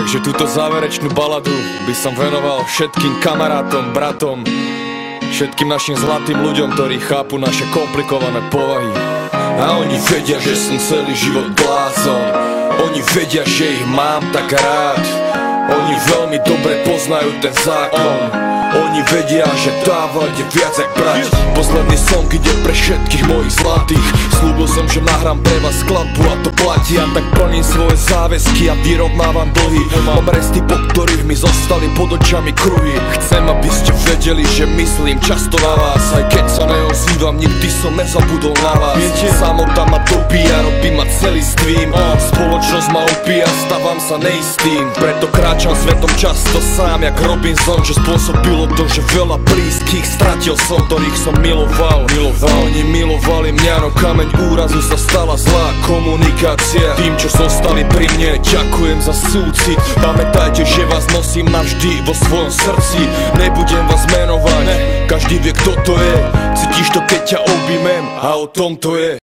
Takže túto záverečnú baladu by som venoval všetkým kamarátom, bratom, všetkým našim zlatým ľuďom, ktorí chápu naše komplikované povahy. A oni vedia, že som celý život blázon. Oni vedia, že ich mám tak rád. Oni veľmi dobre poznajú ten zákon. Oni vedia, že dávať je viac jak brať. Posledný song ide pre všetkých mojich zlatých. Slúbil som, že nahrám pre vás skladbu a to platí. A tak plním svoje záväzky a vyrovnávam dlhy. Mám resty, po ktorých mi zostali pod očami kruhy. Chcem, aby ste vedeli, že myslím často na vás. Aj keď sa neozývam, nikdy som nezabudol na vás. Samota ma dobíja, robí ma celistvým. Spoločnosť ma opíja, stávam sa neistým. Preto kráčam svetom často sám jak Robinson. Že spôsobilo to, že veľa blízkych stratil som, ktorých som miloval. A oni milovali mňa, no kameň úrazu sa stala zlá komunikácia. Tým, čo zostali pri mne, ďakujem za súcit. Pamätajte, že vás nosím navždy vo svojom srdci. Nebudem vás menovať, každý vie, kto to je. Cítiš to, keď ťa objímem, a o tom to je.